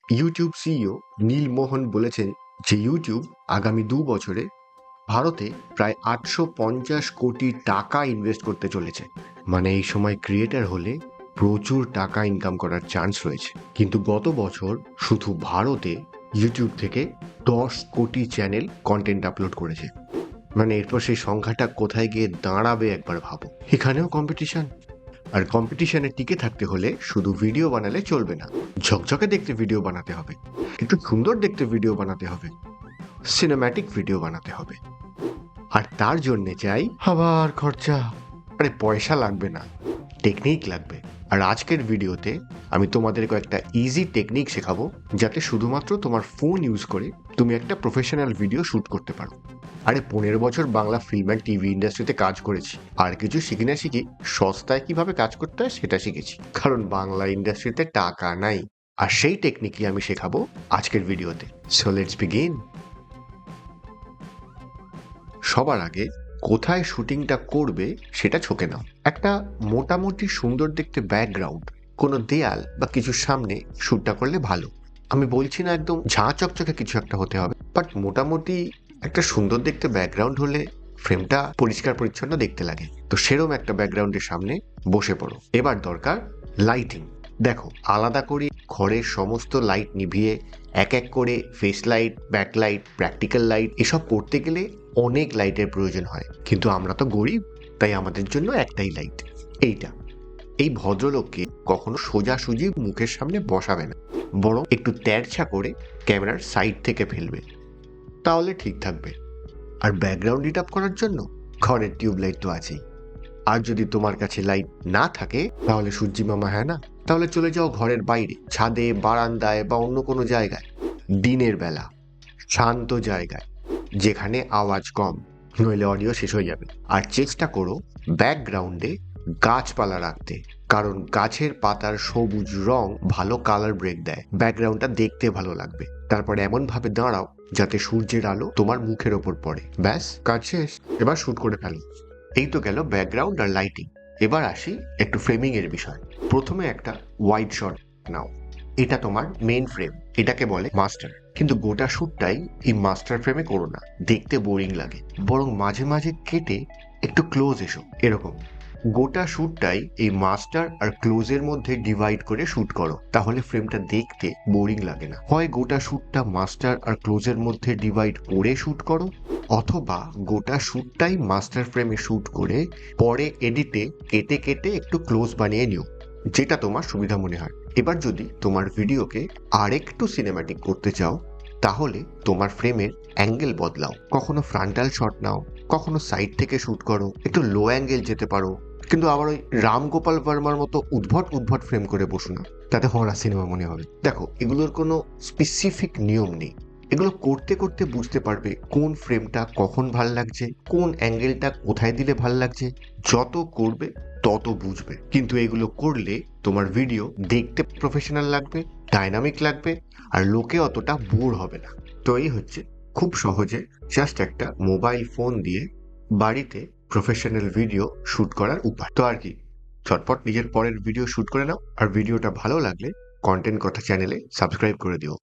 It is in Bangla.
ইউটিউব সিইও নীল মোহন বলেছেন যে ইউটিউব আগামী 2 বছরে ভারতে প্রায় 850 কোটি টাকা ইনভেস্ট করতে চলেছে। মানে এই সময় ক্রিয়েটার হলে প্রচুর টাকা ইনকাম করার চান্স রয়েছে। কিন্তু গত বছর শুধু ভারতে ইউটিউব থেকে 10 কোটি চ্যানেল কন্টেন্ট আপলোড করেছে। মানে এরপর সেই সংখ্যাটা কোথায় গিয়ে দাঁড়াবে একবার ভাবো। এখানেও কম্পিটিশন, আর কম্পিটিশনে টিকে থাকতে হলে শুধু ভিডিও বানালে চলবে না, ঝকঝকে দেখতে ভিডিও বানাতে হবে, একটু সুন্দর দেখতে ভিডিও বানাতে হবে, সিনেম্যাটিক ভিডিও বানাতে হবে। আর তার জন্যে চাই আবার খরচা। আরে পয়সা লাগবে না, টেকনিক লাগবে। আর আজকের ভিডিওতে আমি তোমাদের কয়েকটা ইজি টেকনিক শেখাবো যাতে শুধুমাত্র তোমার ফোন ইউজ করে তুমি একটা প্রফেশনাল ভিডিও শ্যুট করতে পারো। আরে 15 বছর বাংলা ফিল্ম অ্যান্ড টিভি ইন্ডাস্ট্রিতে কাজ করেছি, আর কিছু শিখি না শিখি সস্তায় কিভাবে কাজ করতে হয় সেটা শিখেছি, কারণ বাংলা ইন্ডাস্ট্রিতে টাকা নাই। আর সেই টেকনিকই আমি শেখাবো আজকের ভিডিওতে। So let's begin. সবার আগে কোথায় শুটিংটা করবে সেটা ছকে নাও। একটা মোটামুটি সুন্দর দেখতে ব্যাকগ্রাউন্ড, কোনো দেয়াল বা কিছুর সামনে শ্যুটটা করলে ভালো। আমি বলছি না একদম ঝাঁ চকচকে কিছু একটা হতে হবে, বাট মোটামুটি একটা সুন্দর দেখতে ব্যাকগ্রাউন্ড হলে ফ্রেমটা পরিষ্কার পরিচ্ছন্ন দেখতে লাগে। তো সেরকম একটা ব্যাকগ্রাউন্ডের সামনে বসে পড়ো। এবার দরকার লাইটিং। দেখো, আলাদা করে ঘরের সমস্ত লাইট নিভিয়ে এক এক করে face light, backlight, practical light এসব করতে গেলে অনেক লাইটের প্রয়োজন হয়। কিন্তু আমরা তো গরিব, তাই আমাদের জন্য একটাই লাইট, এইটা। এই ভদ্রলোককে কখনো সোজাসুজি মুখের সামনে বসাবে না, বরং একটু তেরছা করে ক্যামেরার সাইড থেকে ফেলবে, তাহলে ঠিক থাকবে। আর ব্যাকগ্রাউন্ড লিট আপ করার জন্য ঘরের টিউবলাইট তো আছেই। আর যদি তোমার কাছে লাইট না থাকে তাহলে সূর্যি মামা, হ্যাঁ না, তাহলে চলে যাও ঘরের বাইরে, ছাদে, বারান্দায় বা অন্য কোনো জায়গায়, দিনের বেলা, শান্ত জায়গায় যেখানে আওয়াজ কম, নইলে অডিও শেষ হয়ে যাবে। আর চেষ্টা করো ব্যাকগ্রাউন্ডে গাছপালা রাখতে, কারণ গাছের পাতার সবুজ রং ভালো কালার ব্রেক দেয়, ব্যাকগ্রাউন্ডটা দেখতে ভালো লাগবে। তারপর এমন ভাবে দাঁড়াও যাতে সূর্যের আলো তোমার মুখের ওপর পড়ে। ব্যাস, কাজ শেষ। এবার শুট করে ফেলো। এই তো গেল ব্যাকগ্রাউন্ড আর লাইটিং। এবার আসি একটু ফ্রেমিং এর বিষয়। প্রথমে একটা ওয়াইড শট নাও, এটা তোমার মেইন ফ্রেম, এটাকে বলে মাস্টার। কিন্তু গোটা শ্যুটটাই এই মাস্টার ফ্রেমে করো না, দেখতে বোরিং লাগে। বরং মাঝে মাঝে কেটে একটু ক্লোজ এসো, এরকম। গোটা শ্যুটটাই এই মাস্টার আর ক্লোজের মধ্যে ডিভাইড করে শ্যুট করো, তাহলে ফ্রেমটা দেখতে বোরিং লাগে না। হয় গোটা শ্যুটটা মাস্টার আর ক্লোজের মধ্যে ডিভাইড করে শ্যুট করো, অথবা গোটা শ্যুটটাই মাস্টার ফ্রেমে শ্যুট করে পরে এডিটে কেটে কেটে একটু ক্লোজ বানিয়ে নিও, যেটা তোমার সুবিধা মনে হয়। এবার যদি তোমার ভিডিওকে আরেকটু সিনেম্যাটিক করতে চাও, তাহলে তোমার ফ্রেমের অ্যাঙ্গেল বদলাও। কখনো ফ্রন্টাল শট নাও, কখনো সাইড থেকে শ্যুট করো, একটু লো অ্যাঙ্গেল যেতে পারো। কিন্তু আবার ওই রাম গোপাল ভার্মার মতো উদ্ভট উদ্ভট ফ্রেম করে বসো না, তাতে হরার সিনেমা মনে হবে। দেখো, এগুলোর কোনো স্পেসিফিক নিয়ম নেই, এগুলো করতে করতে বুঝতে পারবে কোন ফ্রেমটা কখন ভাল লাগছে, কোন অ্যাঙ্গেলটা কোথায় দিলে ভাল লাগছে। যত করবে তত বুঝবে। কিন্তু এগুলো করলে তোমার ভিডিও দেখতে প্রফেশনাল লাগবে, ডাইনামিক লাগবে, আর লোকে অতটা বোর হবে না। তো এই হচ্ছে খুব সহজে জাস্ট একটা মোবাইল ফোন দিয়ে বাড়িতে প্রফেশনাল ভিডিও শুট করার উপায়। তো আর কি, ঝটপট নিজের পরের ভিডিও শুট করে নাও। আর ভিডিওটা ভালো লাগলে কন্টেন্ট কথা চ্যানেলে সাবস্ক্রাইব করে দিও।